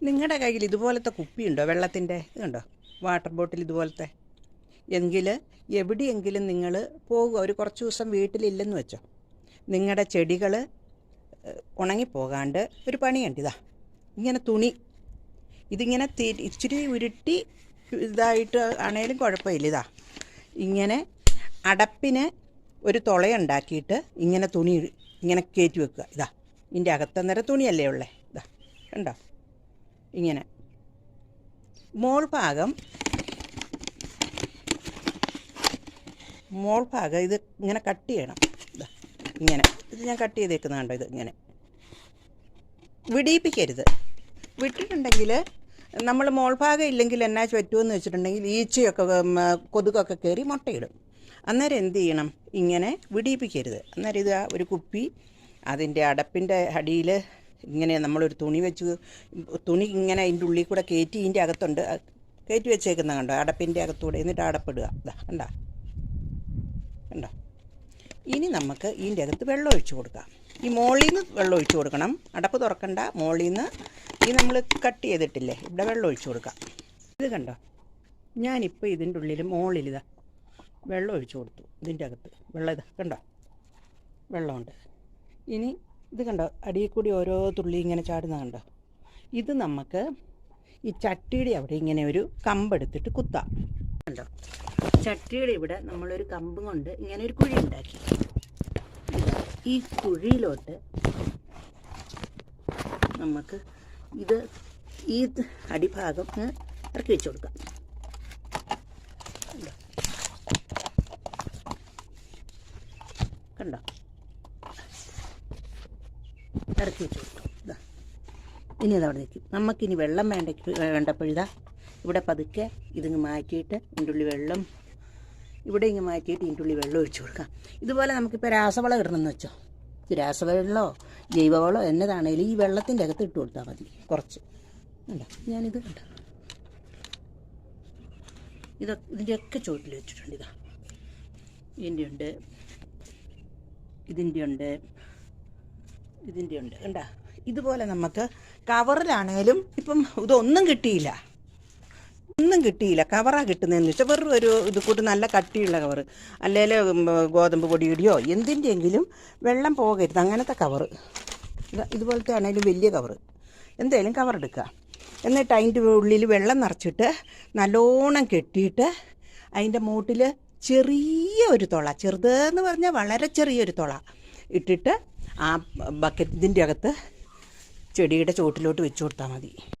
നിങ്ങളുടെ കയ്യിൽ ഇതുപോലത്തെ കുപ്പിയുണ്ടോ? വെള്ളത്തിൻ്റെ ഇതുണ്ടോ? വാട്ടർ ബോട്ടിൽ ഇതുപോലത്തെ എങ്കിൽ എവിടെയെങ്കിലും നിങ്ങൾ പോകുക, ഒരു കുറച്ച് ദിവസം വീട്ടിലില്ലെന്ന് വെച്ചോ, നിങ്ങളുടെ ചെടികൾ ഉണങ്ങിപ്പോകാണ്ട് ഒരു പണിയുണ്ട്. ഇങ്ങനെ തുണി ഇതിങ്ങനെ ഇച്ചിരി ഉരുട്ടി ഇതായിട്ട് ആണേലും കുഴപ്പമില്ല. ഇങ്ങനെ അടപ്പിന് ഒരു തുളയുണ്ടാക്കിയിട്ട് ഇങ്ങനെ തുണി ഇങ്ങനെ കയറ്റി വെക്കുക. ഇതിൻ്റെ അകത്തന്നേരം തുണിയല്ലേ ഉള്ളേ. കണ്ടോ? ഇങ്ങനെ മോൾ ഭാഗം ഇത് ഇങ്ങനെ കട്ട് ചെയ്യണം. ഇങ്ങനെ ഇത് ഞാൻ കട്ട് ചെയ്തേക്കുന്ന കണ്ടോ? ഇത് ഇങ്ങനെ വിടിയിപ്പിക്കരുത്. വിട്ടിട്ടുണ്ടെങ്കിൽ നമ്മൾ മോൾ ഭാഗം ഇല്ലെങ്കിൽ എന്നാ പറ്റുമെന്ന് വെച്ചിട്ടുണ്ടെങ്കിൽ ഈച്ചയൊക്കെ കൊതുകൊക്കെ കയറി മുട്ടയിടും. അന്നേരം എന്ത് ചെയ്യണം? ഇങ്ങനെ വിടിയിപ്പിക്കരുത്. അന്നേരം ഇത് ഒരു കുപ്പി അതിൻ്റെ അടപ്പിൻ്റെ അടിയിൽ ഇങ്ങനെ നമ്മളൊരു തുണി വെച്ച് തുണി ഇങ്ങനെ അതിൻ്റെ ഉള്ളിൽ കൂടെ കയറ്റി ഇതിൻ്റെ അകത്തുണ്ട് കയറ്റി വെച്ചേക്കുന്ന കണ്ടോ? അടപ്പിൻ്റെ അകത്തൂടെ. എന്നിട്ട് അടപ്പിടുക. കണ്ടോ? ഇനി നമുക്ക് ഇതിൻ്റെ അകത്ത് വെള്ളം ഒഴിച്ച് കൊടുക്കാം. ഈ മോളിൽ നിന്ന് വെള്ളം ഒഴിച്ച് കൊടുക്കണം. അടപ്പ് തുറക്കണ്ട. മോളിൽ നിന്ന് ഈ നമ്മൾ കട്ട് ചെയ്തിട്ടില്ലേ, ഇവിടെ വെള്ളം ഒഴിച്ച് കൊടുക്കാം. ഇത് കണ്ടോ? ഞാനിപ്പോൾ ഇതിൻ്റെ ഉള്ളിൽ മോളിൽ വെള്ളം ഒഴിച്ച് കൊടുത്തു. ഇതിൻ്റെ അകത്ത് വെള്ളം കണ്ടോ? വെള്ളമുണ്ട്. ഇനി ഇത് കണ്ടോ? അടിയിൽ കൂടി ഓരോ തുള്ളി ഇങ്ങനെ ചാടുന്ന കണ്ടോ? ഇത് നമുക്ക് ഈ ചട്ടിയുടെ അവിടെ ഇങ്ങനെ ഒരു കമ്പെടുത്തിട്ട് കുത്താം. കണ്ടോ? ചട്ടിയുടെ ഇവിടെ നമ്മളൊരു കമ്പും കൊണ്ട് ഇങ്ങനെ ഒരു കുഴി ഉണ്ടാക്കി. ഈ കുഴിയിലോട്ട് നമുക്ക് ഈ അടിഭാഗം ഇറക്കി വെച്ച് കൊടുക്കാം. കണ്ടോ? ഇറക്കി വെച്ച് കൊടുക്കും. ഇനി അതവിടെ നിൽക്കും. നമുക്കിനി വെള്ളം വേണ്ടപ്പോഴിതാ ഇവിടെ പതുക്കെ ഇതിങ്ങ് മാറ്റിയിട്ട് ഇതിൻ്റെ ഉള്ളിൽ വെള്ളം ഇവിടെ ഇങ്ങ് മാറ്റിയിട്ട് ഇതിൻ്റെ ഉള്ളിൽ വെള്ളം ഒഴിച്ച് കൊടുക്കാം. ഇതുപോലെ നമുക്കിപ്പോൾ രാസവളം ഇടണമെന്ന് വെച്ചോ, ഇത് രാസവളമോ ജൈവവളമോ എന്നതാണേലും ഈ വെള്ളത്തിൻ്റെ അകത്ത് ഇട്ട് കൊടുത്താൽ മതി കുറച്ച്. അല്ല ഞാനിത് കണ്ടോ? ഇതിൻ്റെയൊക്കെ ചുവട്ടിൽ വെച്ചിട്ടുണ്ട്. ഇതിൻ്റെ ഉണ്ട്, ഇതിൻ്റെ ഉണ്ട് കണ്ടോ? ഇതുപോലെ നമുക്ക് കവറിലാണേലും ഇപ്പം ഇതൊന്നും കിട്ടിയില്ല, കവറാണ് കിട്ടുന്നതെന്ന് വെച്ചാൽ വെറും ഒരു ഇത് കൂട്ട് നല്ല കട്ടിയുള്ള കവറ്, അല്ലെങ്കിൽ ഗോതമ്പ് പൊടിയുടെയോ എന്തിൻ്റെയെങ്കിലും വെള്ളം പോകരുത് അങ്ങനത്തെ കവറ്. ഇതുപോലത്തെ ആണെങ്കിലും വലിയ കവറ് എന്തായാലും കവർ എടുക്കുക. എന്നിട്ട് അതിൻ്റെ ഉള്ളിൽ വെള്ളം നിറച്ചിട്ട് നല്ലോണം കെട്ടിയിട്ട് അതിൻ്റെ മൂട്ടിൽ ചെറിയൊരു തുള, ചെറുതെന്ന് പറഞ്ഞാൽ വളരെ ചെറിയൊരു തുള ഇട്ടിട്ട് ആ ബക്കറ്റ് ഇതിൻ്റെ അകത്ത് ചെടിയുടെ ചുവട്ടിലോട്ട് വെച്ച് കൊടുത്താൽ മതി.